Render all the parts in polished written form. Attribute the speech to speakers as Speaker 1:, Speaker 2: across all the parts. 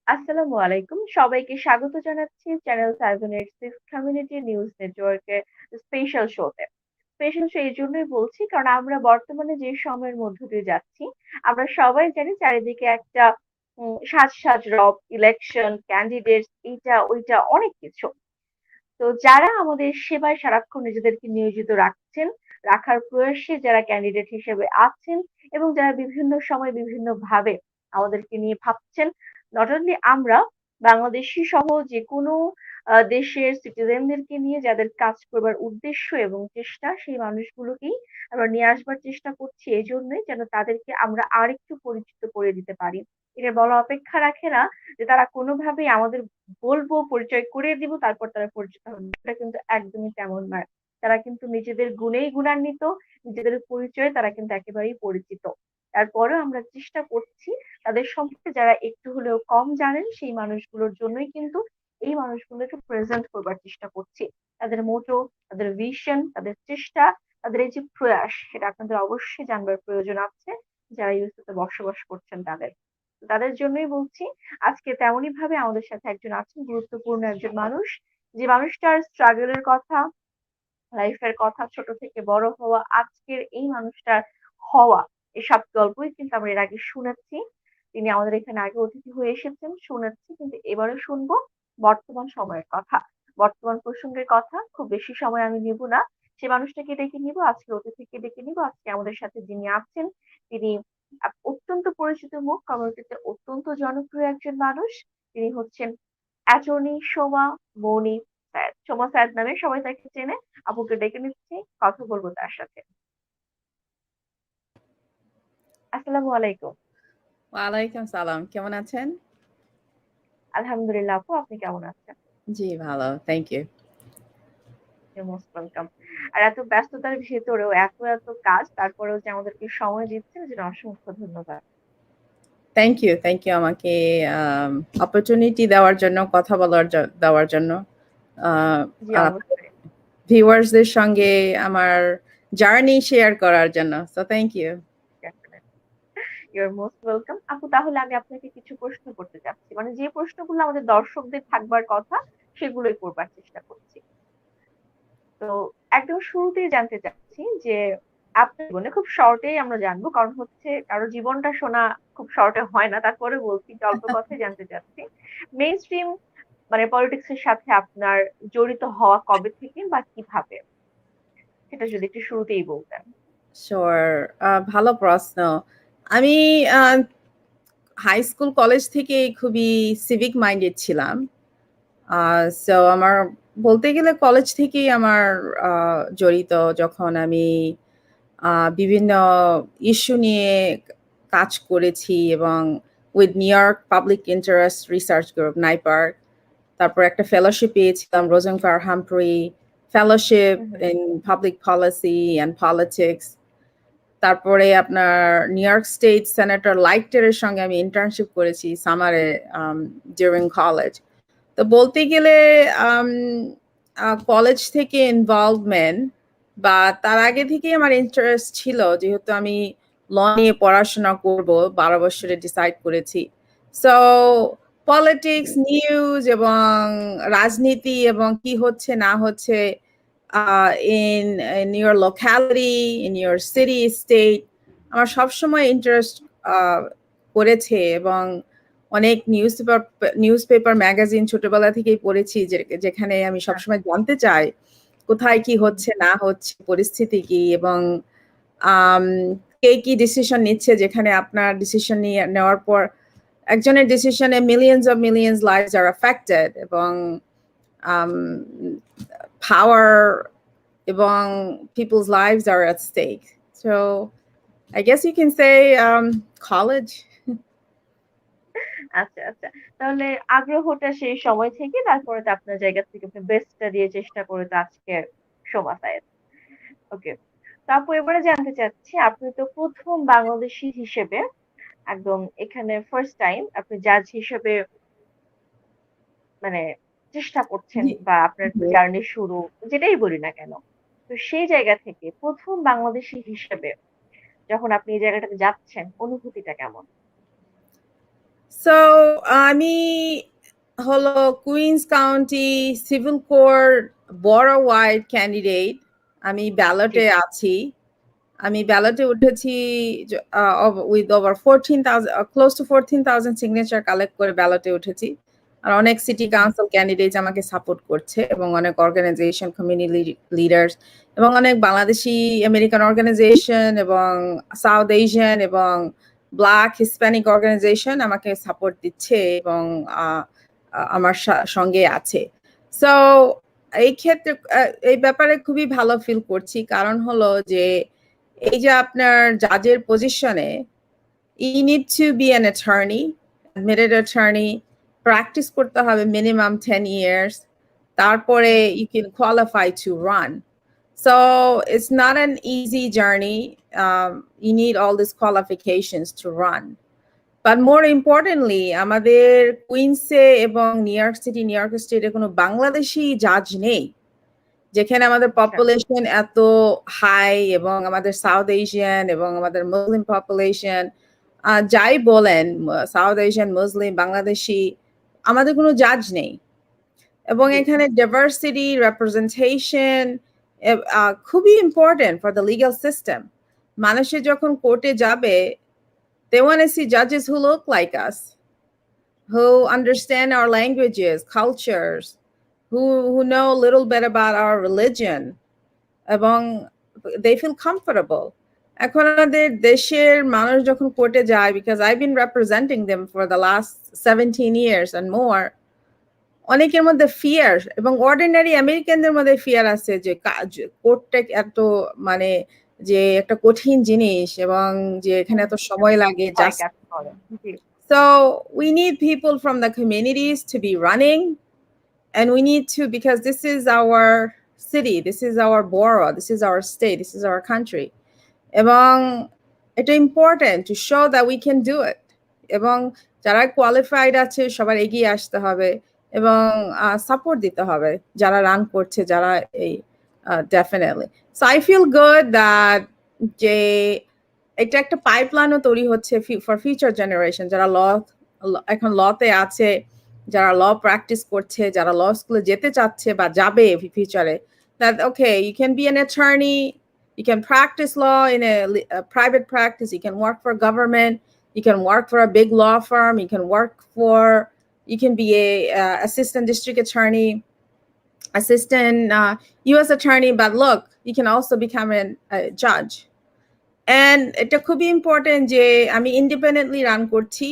Speaker 1: আসসালামু আলাইকুম। সবাইকে স্বাগত জানাচ্ছি চ্যানেল 7 এর 6 কমিউনিটি নিউজ নেটওয়ার্কের স্পেশাল শোতে। স্পেশাল শো এজন্যই বলছি কারণ আমরা বর্তমানে যে সময়ের মধ্য দিয়ে যাচ্ছি, আমরা সবাই জানি চারিদিকে একটা সাজ রব, ইলেকশন, ক্যান্ডিডেটস এইটা ওইটা অনেক কিছু। তো যারা আমাদের সেবায় সারাক্ষণ নিজেদেরকে নিয়োজিত রাখছেন, রাখার প্রয়াসে যারা ক্যান্ডিডেট হিসেবে আছেন এবং যারা বিভিন্ন সময় বিভিন্নভাবে আমাদেরকে নিয়ে ভাবছেন, নট অনলি আমরা বাংলাদেশী সহ যেকোনো দেশের সিটিজেনদেরকে নিয়ে যাদের কাজ করবার উদ্দেশ্য এবং চেষ্টা সেই মানুষগুলোকেই আমরা নিয়ে আসবার চেষ্টা করছি এজন্যই যেন তাদেরকে আমরা আরেকটু পরিচিত করে দিতে পারি। এটা বলা অপেক্ষা রাখে না যে তারা কোনোভাবেই আমাদের বলবো, পরিচয় করিয়ে দিব, তারপর তারা পরিচিত হবে। এটা কিন্তু একদমই তেমন নয়। তারা কিন্তু নিজেদের গুণেই গুণান্বিত, নিজেদের পরিচয়ে তারা কিন্তু একেবারেই পরিচিত। তারপরেও আমরা চেষ্টা করছি তাদের সম্পর্কে যারা একটু হলেও কম জানেন সেই মানুষগুলোর জন্যই কিন্তু এই মানুষগুলোকে প্রেজেন্ট করবার চেষ্টা করছি। তাদের মোটো, তাদের ভিশন, তাদের চেষ্টা, তাদের এই যে প্রয়াস সেটা আপনাদের অবশ্যই জানবার প্রয়োজন আছে যারা ইউএসএ তে বসবাস করছেন তাদের। তাদের জন্যই বলছি আজকে তেমনই ভাবে আমাদের সাথে একজন আছেন গুরুত্বপূর্ণ একজন মানুষ, যে মানুষটার স্ট্রাগল এর কথা, লাইফের কথা, ছোট থেকে বড় হওয়া, আজকের এই মানুষটার হওয়া, এসব গল্পই কিন্তু আমরা এর আগে শুনেছি। তিনি আমাদের এখানে আগে অতিথি হয়ে এসেছেন, শুনেছি, কিন্তু এবারে শুনবো বর্তমান সময়ের কথা, বর্তমান প্রসঙ্গের কথা। খুব বেশি সময় আমি নিব না, সে মানুষটাকে ডেকে নিব, আজকে অতিথিকে ডেকে নিব। আজকে আমাদের সাথে যিনি আছেন তিনি অত্যন্ত পরিচিত মুখ, কমিউনিটিতে অত্যন্ত জনপ্রিয় একজন মানুষ। তিনি হচ্ছেন অ্যাটর্নি সোমা মৌনি সায়েদ। সোমা সায়েদ নামে সবাই তাকে চেনে। আপুকে ডেকে নিচ্ছি, কথা বলবো তার সাথে। আসসালামু আলাইকুম।
Speaker 2: ওয়ালাইকুম সালাম। কেমন আছেন?
Speaker 1: আলহামদুলিল্লাহ আপু, আপনি কেমন আছেন?
Speaker 2: জি, ভালো। Thank you.
Speaker 1: Most welcome. আর এত ব্যস্ততার ভেতরেও এত কাজ, তারপরেও যে আমাদেরকে সময় দিচ্ছেন এর জন্য অসংখ্য ধন্যবাদ।
Speaker 2: থ্যাংক ইউ আমাকে আম অপরচুনিটি দেওয়ার জন্য, কথা বলার দেওয়ার জন্য। আ
Speaker 1: জি
Speaker 2: আর
Speaker 1: অবশ্যই।
Speaker 2: ভিউয়ার্স দের সঙ্গে আমার জার্নি শেয়ার করার জন্য। So thank you.
Speaker 1: You are most welcome. আপু তাহলে আমি আপনাকে কিছু প্রশ্ন করতে চাচ্ছি। মানে যে প্রশ্নগুলো আমাদের দর্শকদের থাকবার কথা সেগুলোই করবার চেষ্টা করছি। তো একদম শুরুতেই জানতে চাচ্ছি যে আপনার জীবনে খুব শর্টেই আমরা জানবো, কারণ হচ্ছে কারো জীবনটা শোনা খুব শর্টে হয় না, তারপরে বলছি একটু অল্প কথাই জানতে চাচ্ছি। মেইন স্ট্রিম মানে পলিটিক্স এর সাথে আপনার জড়িত হওয়া কবে থেকে বা কিভাবে, সেটা যদি একটু শুরুতেই বলতেন।
Speaker 2: সিউর। ভালো প্রশ্ন। আমি আ হাই স্কুল, কলেজ থেকেই খুবই সিভিক মাইন্ডেড ছিলাম। আ সো আমার বলতে গেলে কলেজ থেকেই আমার আ জড়িত, যখন আমি বিভিন্ন ইস্যু নিয়ে কাজ করেছি এবং with New York public interest research group NYPIRG. তারপর একটা ফেলোশিপ পেয়েছিলাম Rosenfar Humphrey fellowship
Speaker 1: hmm, hmm.
Speaker 2: In public policy and politics. তারপরে আপনার নিউ ইয়র্ক স্টেট সেনেটর লাইটের সঙ্গে আমি ইন্টার্নশিপ করেছি সামারে ডিউরিং কলেজ। তো বলতে গেলে আম কলেজ থেকে ইনভলভমেন্ট বা তার আগে থেকেই আমার ইন্টারেস্ট ছিল, যেহেতু আমি ল নিয়ে পড়াশোনা করব, ১২ বছরে ডিসাইড করেছি। সো পলিটিক্স, নিউজ এবং রাজনীতি এবং কি হচ্ছে না হচ্ছে in in your locality, in your city, state, আমার সবসময় ইন্টারেস্ট করেছে। এবং অনেক নিউজ পেপার ম্যাগাজিন ছোটবেলা থেকেই পড়েছি, যেখানে আমি সবসময় জানতে চাই কোথায় কি হচ্ছে না হচ্ছে, পরিস্থিতি কি, এবং আম কে কি ডিসিশন নিচ্ছে, যেখানে আপনার ডিসিশন নেওয়ার পর একজনের ডিসিশনে মিলিয়ন্স লাইভস আর অ্যাফেক্টেড, এবং আম পাওয়ার এবং people's lives are at stake. So I guess you can say college.
Speaker 1: আচ্ছা। তাহলে আগ্রহটা সেই সময় থেকে, তারপরে তো আপনার জায়গা থেকে আপনি বেস্টটা দিয়ে চেষ্টা করে তো আজকে শোভা পায়। ওকে। তো আপু এবারে জানতে চাচ্ছি, আপনি তো প্রথম বাংলাদেশী হিসেবে একদম এখানে ফার্স্ট টাইম আপনি জাজ হিসেবে মানে চেষ্টা করছেন
Speaker 2: জি,
Speaker 1: বা আপনার
Speaker 2: জি।
Speaker 1: জার্নি শুরু, যেটাই বলি না কেন। তো সেই জায়গা থেকে প্রথম বাংলাদেশী হিসেবে যখন আপনি এই জায়গাটাতে যাচ্ছেন অনুভূতিটা কেমন?
Speaker 2: So আমি হলো কুইন্স কাউন্টি সিভিল কোর্ট বড় ওয়াইড ক্যান্ডিডেট। আমি
Speaker 1: জি।
Speaker 2: ব্যালটে আছি। আমি ব্যালটে উঠেছি with over 14,000 close two 14,000 signature collect করে ব্যালটে উঠেছি। আর অনেক সিটি
Speaker 1: হুম,
Speaker 2: কাউন্সিল ক্যান্ডিডেট আমাকে সাপোর্ট করছে এবং অনেক অর্গানাইজেশন কমিউনিটি লিডার্স এবং অনেক বাংলাদেশি আমেরিকান অর্গানাইজেশন এবং সাউথ এশিয়ান এবং ব্ল্যাক হিসপ্যানিক অর্গানাইজেশন আমাকে সাপোর্ট দিচ্ছে এবং আমার সঙ্গে আছে। সো এই ক্ষেত্রে এই ব্যাপারে খুবই ভালো ফিল করছি, কারণ হলো যে এই যে আপনার জাজের পজিশনে you need to be an attorney, admitted attorney, practice করতে হবে minimum 10 years, তারপরে you can qualify to run. So it's not an easy journey. You need all these qualifications to run. But more importantly, আমাদের কুইন্সে এবং new York স্টেটে কোনো বাংলাদেশি জাজ নেই, যেখানে আমাদের
Speaker 1: আচ্ছা,
Speaker 2: পপুলেশন এত হাই এবং আমাদের সাউথ এশিয়ান এবং আমাদের মুসলিম পপুলেশন, যাই বলেন, সাউথ এশিয়ান, মুসলিম, বাংলাদেশি, আমাদের কোনো জাজ নেই। এবং
Speaker 1: জি,
Speaker 2: এখানে ডাইভার্সিটি রিপ্রেজেন্টেশন খুবই important for the legal system. মানুষে যখন কোর্টে যাবে, they want to see judges who look like us, who understand our languages, cultures, who know a little bit about our religion, এবং they feel comfortable. এখন আমাদের দেশের মানুষ যখন কোর্টে যায়, because I've been representing them for the last 17 years and more, অনেকের মধ্যে ফিয়ার এবং অর্ডিনারি আমেরিকানদের মধ্যে ফিয়ার আছে যে কোর্টটা এত মানে যে একটা কঠিন জিনিস এবং যে এখানে
Speaker 1: হুম,
Speaker 2: এত সময় লাগে
Speaker 1: ভয়
Speaker 2: জাস্ট।
Speaker 1: কাজ করে। জি,
Speaker 2: So we need people from the communities to be running, and we need to, because this is our city, this is our borough, this is our state, this is our country, এবং এটা important to show that we can do it. এবং যারা qualified আছে সবার এগিয়ে আসতে হবে এবং সাপোর্ট দিতে হবে যারা রান করছে, যারা এই definitely. So I feel good that যে এটা একটা পাইপলাইনও তৈরি হচ্ছে ফর ফিউচার জেনারেশন, যারা এখন লতে আছে, যারা ল প্র্যাকটিস করছে, যারা ল স্কুলে যেতে চাচ্ছে বা যাবে ফিউচারে, that okay, you can be an attorney, you can practice law in a private practice, you can work for government, you can work for a big law firm, you can be a assistant district attorney, assistant U.S. attorney, but look, you can also become a judge. And এটা খুবই important যে আমি independently run করছি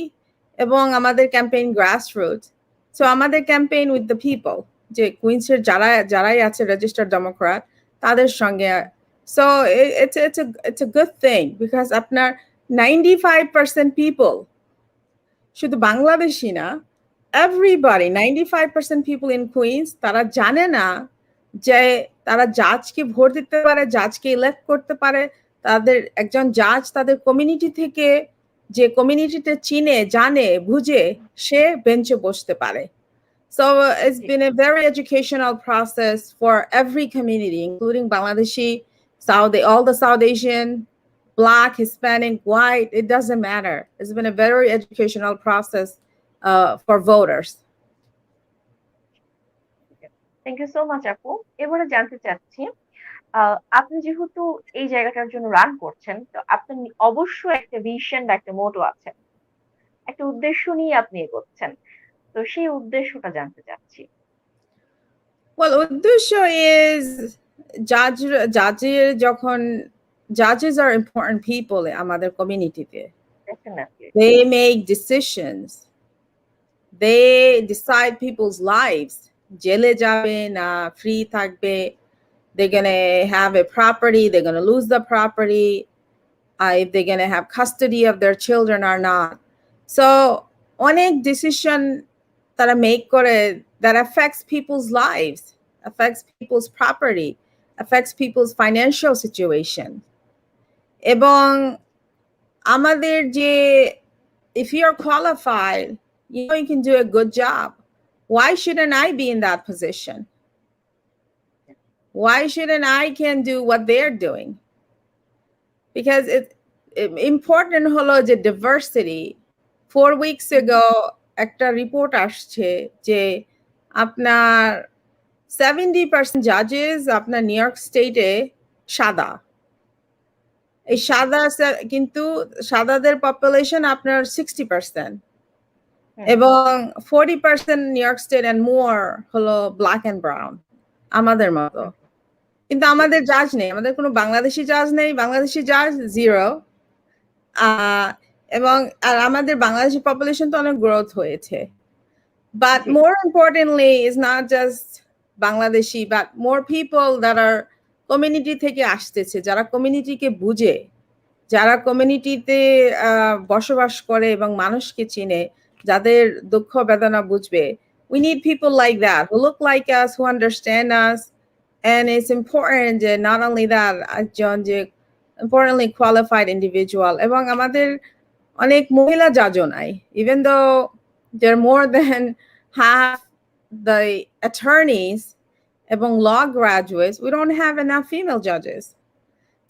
Speaker 2: এবং আমাদের campaign grassroots. So আমাদের campaign with the people, যে কুইন্সের যারাই আছে রেজিস্টার্ড ডেমোক্র্যাট তাদের সঙ্গে। So it's a good thing because আপনার 95% people, শুধু বাংলাদেশি না, everybody, 95% people in Queens, তারা জানে না যে তারা জাজকে ভোট দিতে পারে, জাজকে ইলেক্ট করতে পারে। তাদের একজন জাজ তাদের কমিউনিটি থেকে, যে কমিউনিটিতে চিনে, জানে, বুঝে, সে বেঞ্চে বসতে পারে। So it's
Speaker 1: G.
Speaker 2: been a very educational process for every community, including Bangladeshi, all the South Asian, Black, Hispanic, white, it doesn't matter. It's been a very educational process for voters.
Speaker 1: Thank you so much আপু। এবারে জানতে চাচ্ছি, আপনি যেহেতু এই জায়গাটার জন্য run করছেন, তো আপনার অবশ্যই একটা ভিশন বা একটা মোটো আছে, একটা উদ্দেশ্য নিয়ে আপনি এগোচ্ছেন। তো সেই উদ্দেশ্যটা জানতে চাচ্ছি।
Speaker 2: Well, উদ্দেশ্য is যখন judges are important people আমাদের কমিউনিটিতে,
Speaker 1: definitely.
Speaker 2: they make decisions, they decide people's lives, জেলে যাবে না ফ্রি থাকবে, they're going to have a property, they're going to lose the property, if they're going to have custody of their children or not. So অনেক decision তারা make করে that affects people's lives, affects people's property, affects people's financial situation. এবং আমাদের যে, if you're qualified, you know you can do a good job. Why shouldn't I be in that position? Why shouldn't I can do what they're doing? Because it's important হলো যে diversity 4 weeks ago একটা report আসছে যে আপনার 70% জাজেস আপনার new York স্টেটে সাদা। এই সাদা কিন্তু সাদাদের পপুলেশন আপনার 60% এবং 40% New York State and more হলো ব্ল্যাক এন্ড ব্রাউন আমাদের মতো। কিন্তু আমাদের জাজ নেই, আমাদের কোনো বাংলাদেশি জাজ নেই, বাংলাদেশি জাজ 0 এবং আর আমাদের বাংলাদেশি পপুলেশন তো অনেক গ্রোথ হয়েছে। But more importantly is not just Bangladeshi, but more people that are community থেকে আসতেছে, যারা কমিউনিটিকে বুঝে, যারা কমিউনিটিতে বসবাস করে এবং মানুষকে চিনে, যাদের দুঃখ বেদনা বুঝবে। We need people like that who look like us, who understand us, and it's important যে not only that একজন যে importantly qualified individual এবং আমাদের অনেক মহিলা জাজও নাই, even though they're more than half the attorneys এবং law graduates, we don't have enough female judges.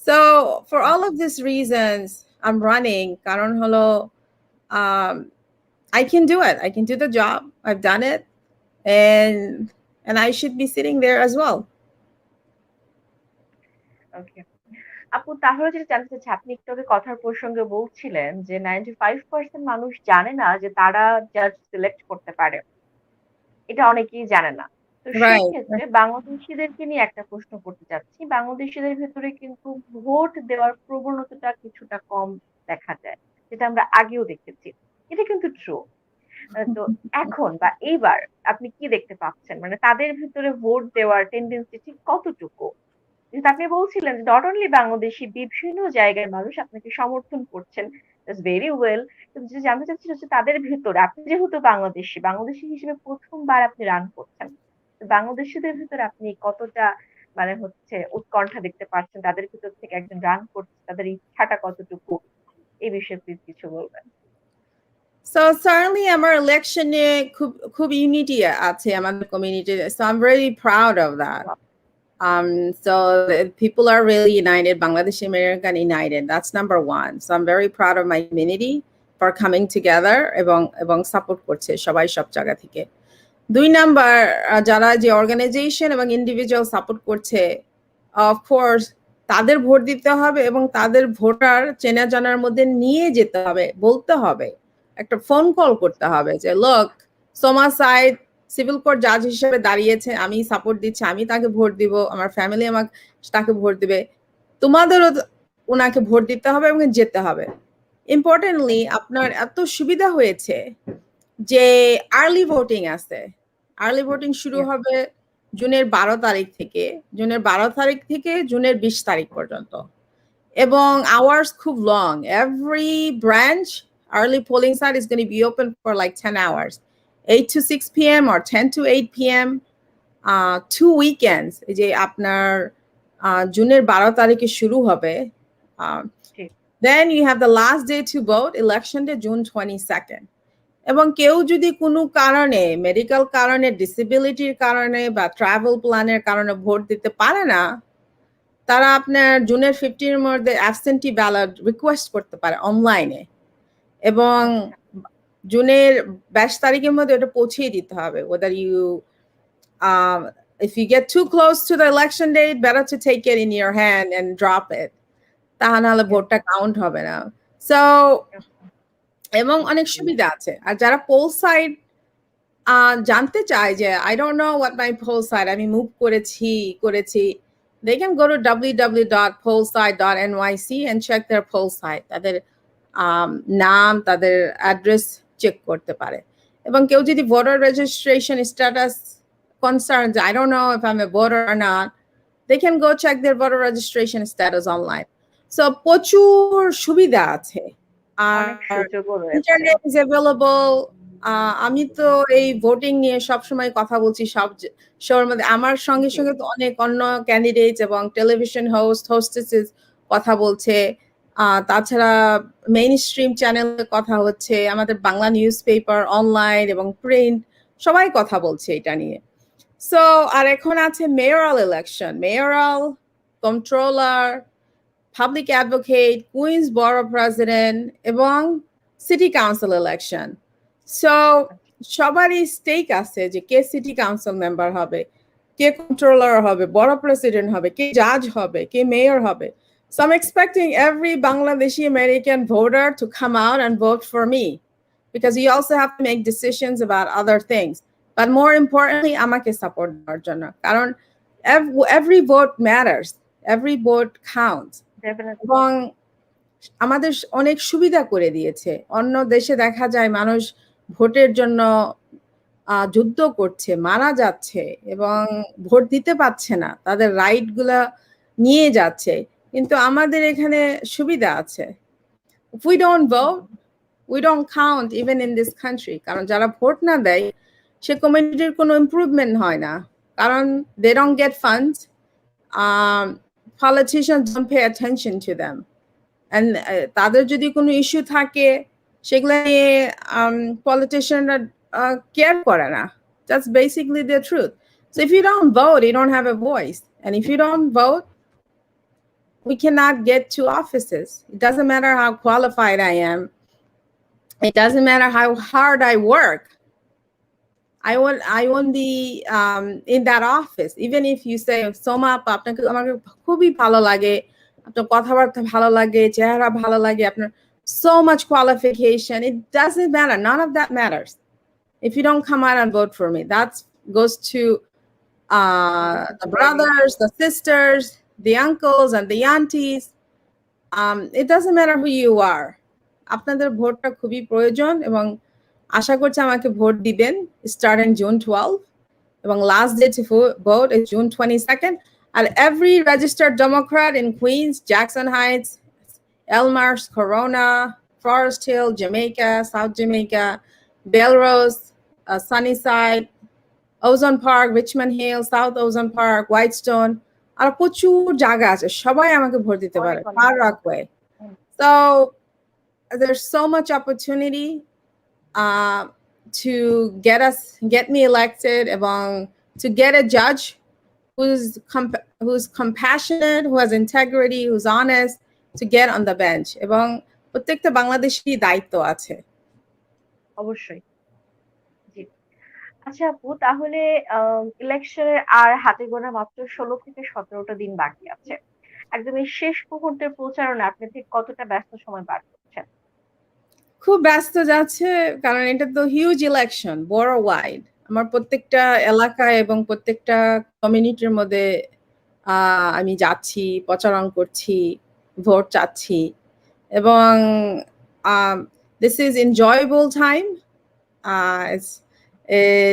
Speaker 2: So for all of these reasons, I'm running. কারণ হলো I can do it. I can do the job. I've done it, and I should be sitting there as well.
Speaker 1: Okay. আপু তাহলে যেটা জানতে চাচ্ছি, আপনি একটু আগে কথার প্রসঙ্গে বলছিলেন যে 95% মানুষ জানে না যে তারা জাজ সিলেক্ট করতে পারে। এটা অনেকেই জানে না। তো সেই
Speaker 2: Right.
Speaker 1: ক্ষেত্রে বাংলাদেশীদেরকে নিয়ে একটা প্রশ্ন করতে চাচ্ছি। বাংলাদেশীদের ভেতরে কিন্তু ভোট দেওয়ার প্রবণতাটা কিছুটা কম দেখা যায়। যেটা আমরা আগেও দেখেছি। এটা কিন্তু ট্রু। তো এখন বা এইবার আপনি কি দেখতে পাচ্ছেন? মানে তাদের ভিতরে ভোট দেওয়ার টেনডেন্সি ঠিক কতটুকু? যেহেতু আপনি বলছিলেন যে নট অনলি বাংলাদেশী, বিভিন্ন জায়গার মানুষ আপনাকে সমর্থন করছেন। That's very well. কিন্তু যেটা জানতে চাচ্ছি হচ্ছে তাদের ভেতরে আপনি যেহেতু বাংলাদেশী হিসেবে ১ম বার আপনি রান করছেন। তো বাংলাদেশীদের ভেতরে আপনি কতটা মানে হচ্ছে উৎকণ্ঠা দেখতে পাচ্ছেন? তাদের ভিতর থেকে একজন রান করছে, তাদের ইচ্ছাটা কতটুকু? এই বিষয়ে প্লিজ কিছু বলবেন।
Speaker 2: So certainly আমার election নিয়ে খুব unity আছে আমাদের community. So I'm very proud of that. So people are really united, Bangladeshi American united. That's number one. So I'm very proud of my community for coming together এবং support করছে সবাই সব জায়গা থেকে। 2 নাম্বার যারা যে অর্গানাইজেশন এবং individual support করছে, অফকোর্স তাদের ভোট দিতে হবে এবং তাদের ভোটার চেনা জানার মধ্যে নিয়ে যেতে হবে, বলতে হবে, একটা ফোন কল করতে হবে যে লোক সোমা সাইদ সিভিল কোর্ট জাজ হিসেবে দাঁড়িয়েছে, আমি সাপোর্ট দিচ্ছি, আমি তাকে ভোট দিব, আমার ফ্যামিলি আমাকে তাকে ভোট দিবে, তোমাদেরও ওনাকে ভোট দিতে হবে এবং যেতে হবে। ইম্পর্টেন্টলি আপনার এত সুবিধা হয়েছে যে আর্লি ভোটিং আছে। আর্লি ভোটিং শুরু হবে জুনের 12 তারিখ থেকে, জুনের 20 তারিখ পর্যন্ত এবং আওয়ার্স খুব long. Every branch early polling site is going to be open for like 10 hours, 8 to 6 p.m. or 10 to 8 p.m. 2 weekends এই যে আপনার জুনের 12 তারিখে শুরু হবে। Then you have the last day to vote, election day June 22nd. এবং কেউ যদি কোনো কারণে মেডিকেল কারণে, ডিসেবিলিটির কারণে বা ট্রাভেল প্ল্যানের কারণে ভোট দিতে পারে না, তারা আপনার জুনের 15 এর মধ্যে অ্যাবসেন্টি ব্যালট রিকোয়েস্ট করতে পারে অনলাইনে এবং জুনের 22 তারিখের মধ্যে ওটা পৌঁছিয়ে দিতে হবে। whether you if you get too close to the election date, better to take it in your hand and drop it. তা নাহলে ভোটটা কাউন্ট হবে না। সো এবং অনেক সুবিধা আছে। আর যারা পোল সাইড জানতে চায় যে I don't know what my poll site, আমি মুভ করেছি, they can go to www.pollsite.nyc and check their poll site. তাদের নাম, তাদের অ্যাড্রেস চেক করতে পারে। এবং কেউ যদি voter registration status concerns, I don't know if I'm a voter or not, they can go check their voter registration status online. So প্রচুর সুবিধা আছে। আর ইন্টারনেট is available. আমি তো এই ভোটিং নিয়ে সবসময় কথা বলছি সব শোর মধ্যে। আমার সঙ্গে তো অনেক অন্য ক্যান্ডিডেটস এবং টেলিভিশন হোস্টেসেস কথা বলছে। তাছাড়া মেইন স্ট্রিম চ্যানেলে কথা হচ্ছে, আমাদের বাংলা নিউজ পেপার, অনলাইন এবং প্রিন্ট সবাই কথা বলছে এটা নিয়ে। সো আর এখন আছে mayoral election, mayoral, controller, public advocate, Queens borough president এবং সিটি কাউন্সিল ইলেকশন। সো সবারই স্টেক আছে যে কে সিটি কাউন্সিল মেম্বার হবে, কে কন্ট্রোলার হবে, বড় প্রেসিডেন্ট হবে, কে জাজ হবে, কে মেয়র হবে. So I'm expecting every Bangladeshi American voter to come out and vote for me, because you also have to make decisions about other things. But more importantly, আমাকে support দেওয়ার জন্য, কারণ every vote matters, every vote counts.
Speaker 1: Definitely.
Speaker 2: এবং আমাদের অনেক সুবিধা করে দিয়েছে। অন্য দেশে দেখা যায় মানুষ ভোটের জন্য যুদ্ধ করছে, মারা যাচ্ছে এবং ভোট দিতে পারছে না, তাদের রাইট গুলা নিয়ে যাচ্ছে। কিন্তু আমাদের এখানে সুবিধা আছে। If we don't vote, we don't count even in this country. কারণ যারা ভোট না দেয় সে কমিউনিটির কোনো ইমপ্রুভমেন্ট হয় না, কারণ they don't get funds. Politicians don't pay attention to them. And তাদের যদি কোনো ইস্যু থাকে সেগুলো নিয়ে পলিটিশিয়ানরা কেয়ার করে না। That's basically the truth. So if you don't vote, you don't have a voice. And if you don't vote, we cannot get to offices. It doesn't matter how qualified I am. It doesn't matter how hard I work. I won't be in that office. Even if you say, Soma, আপনাকে আমাকে খুবই ভালো লাগে, আপনার কথাবার্তা ভালো লাগে, চেহারা ভালো লাগে, আপনার so much qualification, it doesn't matter. None of that matters if you don't come out and vote for me. That goes to the brothers, the sisters, the uncles, and the aunties. It doesn't matter who you are. আপনাদের ভোটটা খুবই প্রয়োজন এবং আশা করছি আমাকে vote দিবেন starting June 12, এবং last day to vote is June 22nd. And every registered Democrat in Queens, Jackson Heights, Elmhurst, Corona, Forest Hill, Jamaica, South Jamaica, Belrose, Sunnyside, Ozone Park, Richmond Hill, South Ozone Park, Whitestone, আর প্রচুর জায়গা আছে, সবাই আমাকে vote দিতে পারে, Far Rockaway. So there's so much opportunity to get me elected, এবং to get a judge who's compassionate, who has integrity, who's honest, to get on the bench. এবং প্রত্যেকটা বাংলাদেশী দায়িত্ব আছে।
Speaker 1: অবশ্যই। জি। আচ্ছা আপু, তাহলে ইলেকশনের আর হাতে গোনা মাত্র 16 থেকে 17টা দিন বাকি আছে। একদম এই শেষ মুহূর্তের প্রচারণা আপনি ঠিক কতটা ব্যস্ত সময় পার করছেন?
Speaker 2: খুব ব্যস্ত যাচ্ছে, কারণ এটা তো হিউজ ইলেকশন, বড় ওয়াইড। আমার প্রত্যেকটা এলাকায় এবং প্রত্যেকটা কমিউনিটির মধ্যে আমি যাচ্ছি, প্রচারণ করছি, ভোট চাচ্ছি, এবং this is enjoyable time.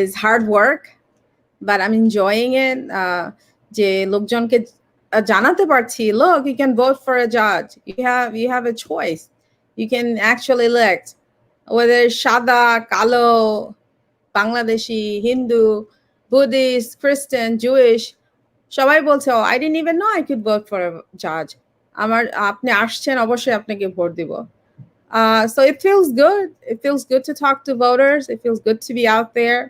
Speaker 2: It's hard work, but I'm enjoying it. যে লোকজনকে জানাতে পারছি, look, you can vote for a judge. You have a choice. You can actually elect whether সাদা, কালো, Bangladeshi, Hindu, Buddhist, Christian, Jewish. সবাই বলছে, oh, I didn't even know I could vote for a judge. আপনি আসছেন, অবশ্যই আপনাকে vote দিব। So it feels good. It feels good to talk to voters. It feels good to be out there.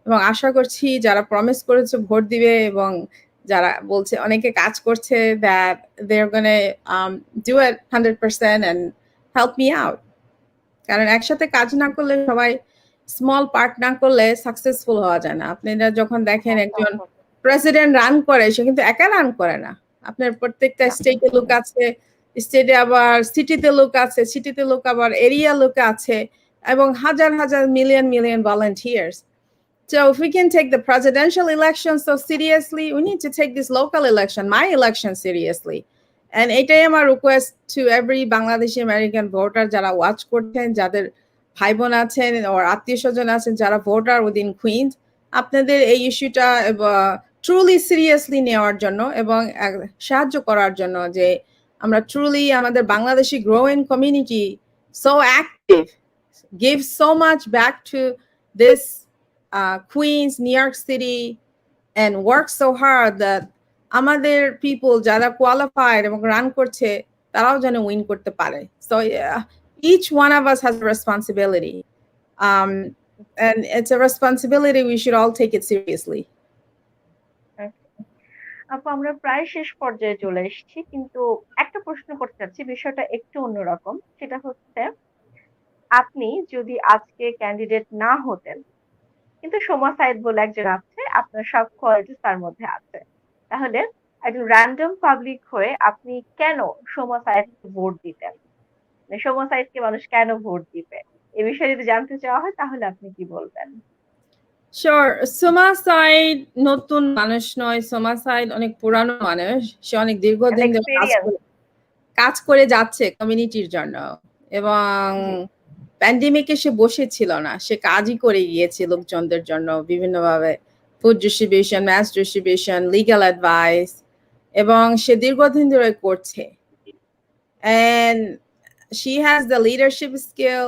Speaker 2: এবং আশা করছি যারা প্রমিস করেছে vote দিবে এবং যারা বলছে অনেকে কাজ করছে, that they're gonna do it 100% and help me out. কারণ একসাথে কাজ না করলে, সবাই স্মল পার্ট না করলে সাকসেসফুল হওয়া যায় না। আপনারা যখন দেখেন একজন প্রেসিডেন্ট রান করে, সে কিন্তু একা রান করে না। আপনার প্রত্যেকটা স্টেটে লোক আছে, স্টেটে আবার সিটিতে লোক আছে, সিটিতে লোক আবার এরিয়া লোক আছে, এবং হাজার হাজার million volunteers. So if we can take the presidential election so seriously, we need to take this local election, my election, seriously. And এটাই আমার request to every Bangladeshi American voter যারা ওয়াচ করছেন, যাদের ভাই বোন আছেন ও আত্মীয় স্বজন আছেন যারা ভোটার উইদিন কুইন্স, আপনাদের এই ইস্যুটা ট্রুলি সিরিয়াসলি নেওয়ার জন্য এবং সাহায্য করার জন্য, যে আমরা ট্রুলি আমাদের Bangladeshi growing community, so active, give so much back to this Queens, New York City, and work so hard that আমাদের পিপল যারা কোয়ালিফাইড এবং রান করছে তারাও যেন উইন করতে পারে। So each one of us has a responsibility, and it's a responsibility we should all take it seriously.
Speaker 1: আপু, আমরা প্রায় শেষ পর্যায়ে চলে এসেছি, কিন্তু একটা প্রশ্ন করতে চাচ্ছি, বিষয়টা একটু অন্যরকম। সেটা হচ্ছে, আপনি যদি আজকে ক্যান্ডিডেট না হতেন, কিন্তু সোমা সাইদ বলে একজন আছে, আপনার সব কোয়ালিটিস তার মধ্যে আছে, তাহলে একজন র্যান্ডম পাবলিক হয়ে আপনি কেন সোমা সাইদকে ভোট দিতেন? মানে সোমা সাইদকে মানুষ কেন ভোট দিবে, এ বিষয়ে যদি জানতে চাওয়া হয় তাহলে আপনি কি বলবেন?
Speaker 2: Sure. সোমা সাইদ নতুন মানুষ নয়, সোমা সাইদ অনেক পুরানো মানুষ। সে অনেক
Speaker 1: এন্ড
Speaker 2: দীর্ঘদিন ধরে
Speaker 1: এক্সপিরিয়েন্স।
Speaker 2: কাজ করে যাচ্ছে কমিউনিটির জন্য, এবং
Speaker 1: জি।
Speaker 2: প্যান্ডেমিকে সে বসেছিল না, সে কাজই করে গিয়েছে লোকজনদের জন্য বিভিন্নভাবে, food distribution, mass distribution, legal advice, এবং সে দীর্ঘদিন ধরে করছে। And she has the leadership skill,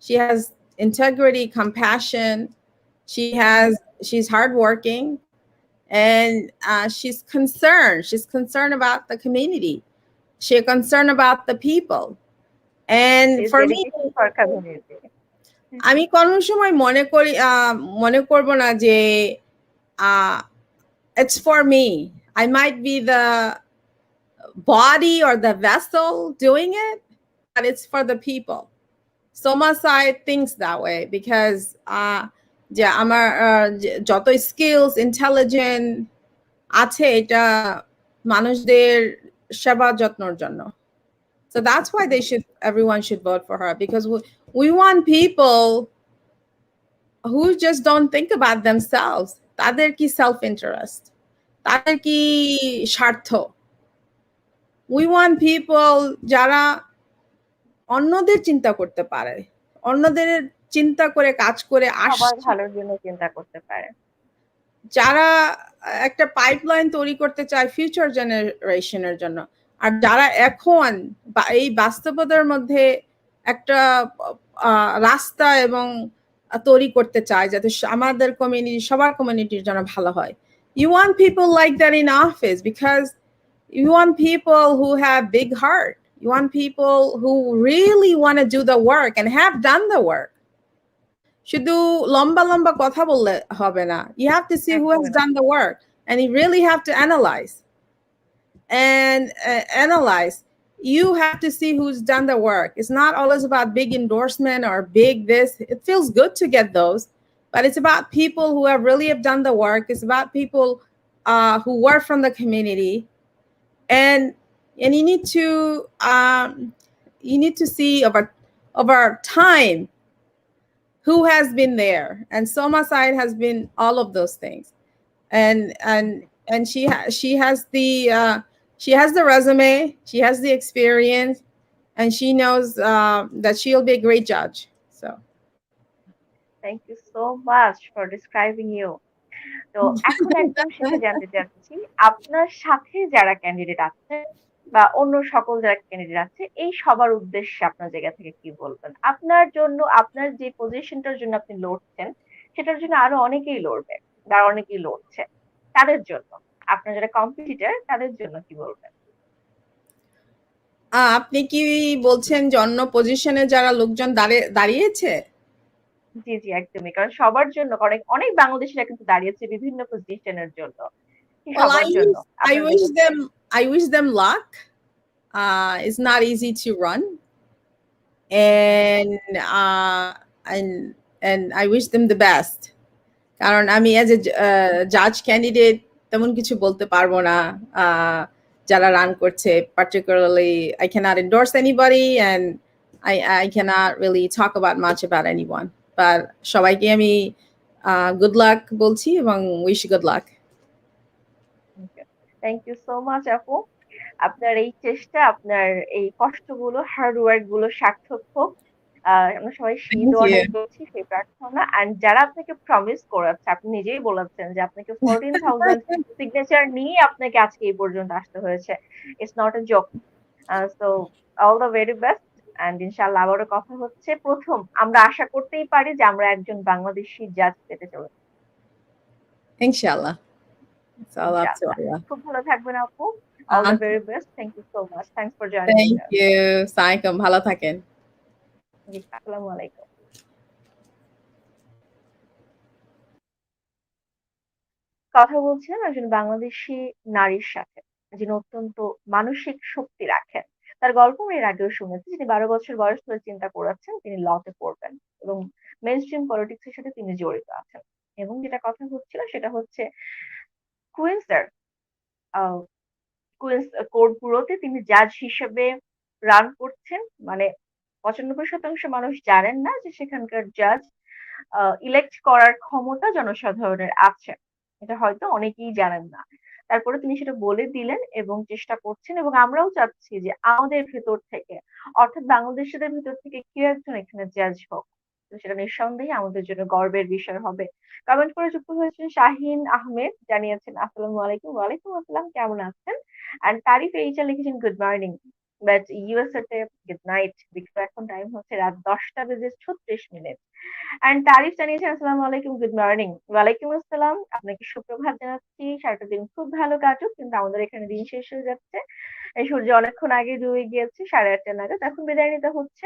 Speaker 2: she has integrity, compassion, she's hardworking, and she's concerned about the community, she's concerned about the people. And
Speaker 1: is
Speaker 2: for me,
Speaker 1: dedication for community.
Speaker 2: আমি কোনো সময় মনে করব না যে it's for me, I might be the body or the vessel doing it, but it's for the people. Soma Sayed thinks that way because যে আমার যত স্কিলস ইন্টেলিজেন্ট আছে এটা মানুষদের সেবা যত্নর জন্য. So that's why everyone should vote for her, because we want people who just don't think about themselves. তাদের কি self interest, তাদের কি স্বার্থ. We want people যারা অন্যদের চিন্তা করতে পারে, অন্যদের চিন্তা করে কাজ করে
Speaker 1: সবার
Speaker 2: আসছে,
Speaker 1: ভালোর জন্য চিন্তা করতে পারে।
Speaker 2: যারা একটা পাইপলাইন তৈরি করতে চায় ফিউচার জেনারেশনের জন্য, আর যারা এখন এই বাস্তবতার মধ্যে একটা রাস্তা এবং তৈরি করতে চায় যাতে আমাদের কমিউনিটি, সবার কমিউনিটির জন্য ভালো হয়. You want people like that in office because you want people who have big heart. You want people who really want to do the work and have done the work. শুধু লম্বা লম্বা কথা বললে হবে না. You have to see who has
Speaker 1: একদমই না।
Speaker 2: done the work, and you really have to analyze. You have to see who's done the work. It's not always about big endorsement or big this. It feels good to get those, but it's about people who have done the work. It's about people who work from the community, and you need to see over time who has been there. And Soma Sayed has been all of those things. And she has the resume, she has the experience, and she knows that she'll be a great judge. So
Speaker 1: thank you so much for describing you. তো এখন একদম শেষে জানতে চাচ্ছি, আপনার সাথে যারা candidate আছে বা অন্য সকল যারা ক্যান্ডিডেট আছে, এই সবার উদ্দেশ্যে আপনার জায়গা থেকে কি বলবেন? আপনার জন্য, আপনার যে পজিশনটার জন্য আপনি লড়ছেন, সেটার জন্য আরো অনেকেই লড়বে, বা অনেকেই লড়ছে। তাদের জন্য, আপনার যারা কম্পিটিটর, তাদের জন্য কি বলবেন?
Speaker 2: আপনি কি বলছেন যে অন্য পজিশনে যারা লোকজন দাঁড়িয়েছে?
Speaker 1: জি, জি, একদমই। কারণ সবার জন্য, অনেক অনেক বাংলাদেশিরা কিন্তু দাঁড়িয়েছে বিভিন্ন পজিশনের জন্য।
Speaker 2: Well,
Speaker 1: সবার জন্য আপনার জায়গা থেকে।
Speaker 2: I wish them luck. It's not easy to run, and and I wish them the best. কারণ আমি এজ এ জাজ ক্যান্ডিডেট তেমন কিছু বলতে পারবো না যারা রান করছে, particularly I cannot endorse anybody, and I cannot really talk about much about anyone, but সবাইকে আমি good luck বলছি এবং wish good luck.
Speaker 1: Thank you so much আপু। আপনার এই চেষ্টা, আপনার এই কষ্টগুলো, হার্ড ওয়ার্ক গুলো সার্থক হোক। আমরা সবাই সেই
Speaker 2: Thank you.
Speaker 1: দোয়াটাই করছি, সেই প্রার্থনা। অ্যান্ড যারা আপনাকে প্রমিস করাচ্ছে, আপনি নিজেই বলেছেন যে আপনাকে 14,000 সিগনেচার নিয়ে আপনাকে আজকে এই পর্যন্ত আসতে হয়েছে। It's not a joke. So all the very best, and ইনশাআল্লাহ আবারও কথা হচ্ছে। প্রথম আমরা আশা করতেই পারি যে আমরা একজন বাংলাদেশী জাজ পেতে চলেছি।
Speaker 2: Inshallah. It's all up to
Speaker 1: ইনশাআল্লাহ।
Speaker 2: Allah.
Speaker 1: খুব ভালো থাকবেন আপু। All the very best. Thank you so much. Thanks for joining with
Speaker 2: Thank
Speaker 1: us.
Speaker 2: you. সালামালাইকুম, ভালো থাকেন।
Speaker 1: জি, আসসালামু আলাইকুম। কথা বলছিলাম একজন বাংলাদেশী নারীর সাথে, যিনি অত্যন্ত মানসিক শক্তি রাখেন। তার গল্প আমি এর আগেও শুনেছি। যিনি ১২ বছর বয়স ধরে চিন্তা করেছেন তিনি লতে পড়বেন এবং মেইনস্ট্রিম পলিটিক্স এর সাথে তিনি জড়িত আছেন। এবং যেটা কথা হচ্ছিল সেটা হচ্ছে কুইন্সের আ কুইন্স কোর্ট গুলোতে তিনি জাজ হিসেবে রান করছেন। মানে ৯৫% মানুষ জানেন না যে সেখানকার জাজ ইলেক্ট করার ক্ষমতা জনসাধারণের আছে। এটা হয়তো অনেকেই জানেন না। তারপরে তিনি সেটা বলে দিলেন এবং চেষ্টা করছেন এবং আমরাও চাচ্ছি যে আমাদের ভেতর থেকে অর্থাৎ বাংলাদেশিদের ভেতর থেকে কেউ একজন এখানে জাজ হোক। তো সেটা নিঃসন্দেহে আমাদের জন্য গর্বের বিষয় হবে। কমেন্ট করে যুক্ত হয়েছেন শাহিন আহমেদ জানিয়েছেন আসসালামু আলাইকুম। ওয়ালাইকুম আসসালাম কেমন আছেন? অ্যান্ড তারিফ এইচা লিখেছেন গুড মর্নিং। বাট ইউএসএ তে গুড নাইট বিকজ এখন টাইম হচ্ছে রাত 10টা বেজে 36 মিনিট। অ্যান্ড তারিফ জানিয়েছেন আসসালামু আলাইকুম গুড মর্নিং। ওয়ালাইকুম আসসালাম। আপনাকে সুপ্রভাত জানাচ্ছি। সারাটা দিন খুব ভালো কাটুক। কিন্তু আমাদের এখানে দিন শেষ হয়ে যাচ্ছে। এই সূর্য অনেকক্ষণ আগে ডুবে গিয়েছে 8:30 নাগাদ। এখন বিদায় নিতে হচ্ছে।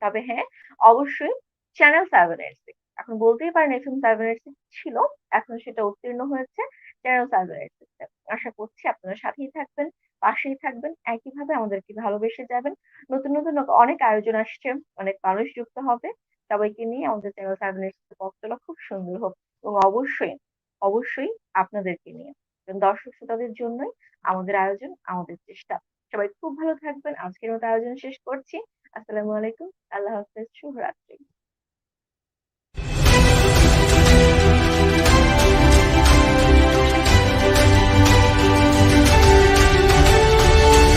Speaker 1: তবে হ্যাঁ, অবশ্যই চ্যানেল 7 এর 6 এখন বলতেই পারেন এফএম 7 এর 6 ছিল। এখন সেটা উত্তীর্ণ হয়েছে চ্যানেল 7 এর 6 এ। আশা করছি আপনারা সাথেই থাকবেন, পাশেই থাকবেন। একইভাবে আমাদেরকে ভালোবেসে যাবেন। নতুন, নতুন অনেক আয়োজন আসছে। অনেক মানুষ যুক্ত হবে। সবাইকে নিয়ে আমাদের চ্যানেল 7 এর 6 এর পথ চলা খুব সুন্দর হোক। এবং অবশ্যই, অবশ্যই আপনাদেরকে নিয়ে। কারণ দর্শক শ্রোতাদের জন্যই আমাদের আয়োজন, আমাদের চেষ্টা। সবাই খুব ভালো থাকবেন। আজকের মতো আয়োজন শেষ করছি। আসসালামু আলাইকুম। আল্লাহ হাফেজ। শুভরাত্রি।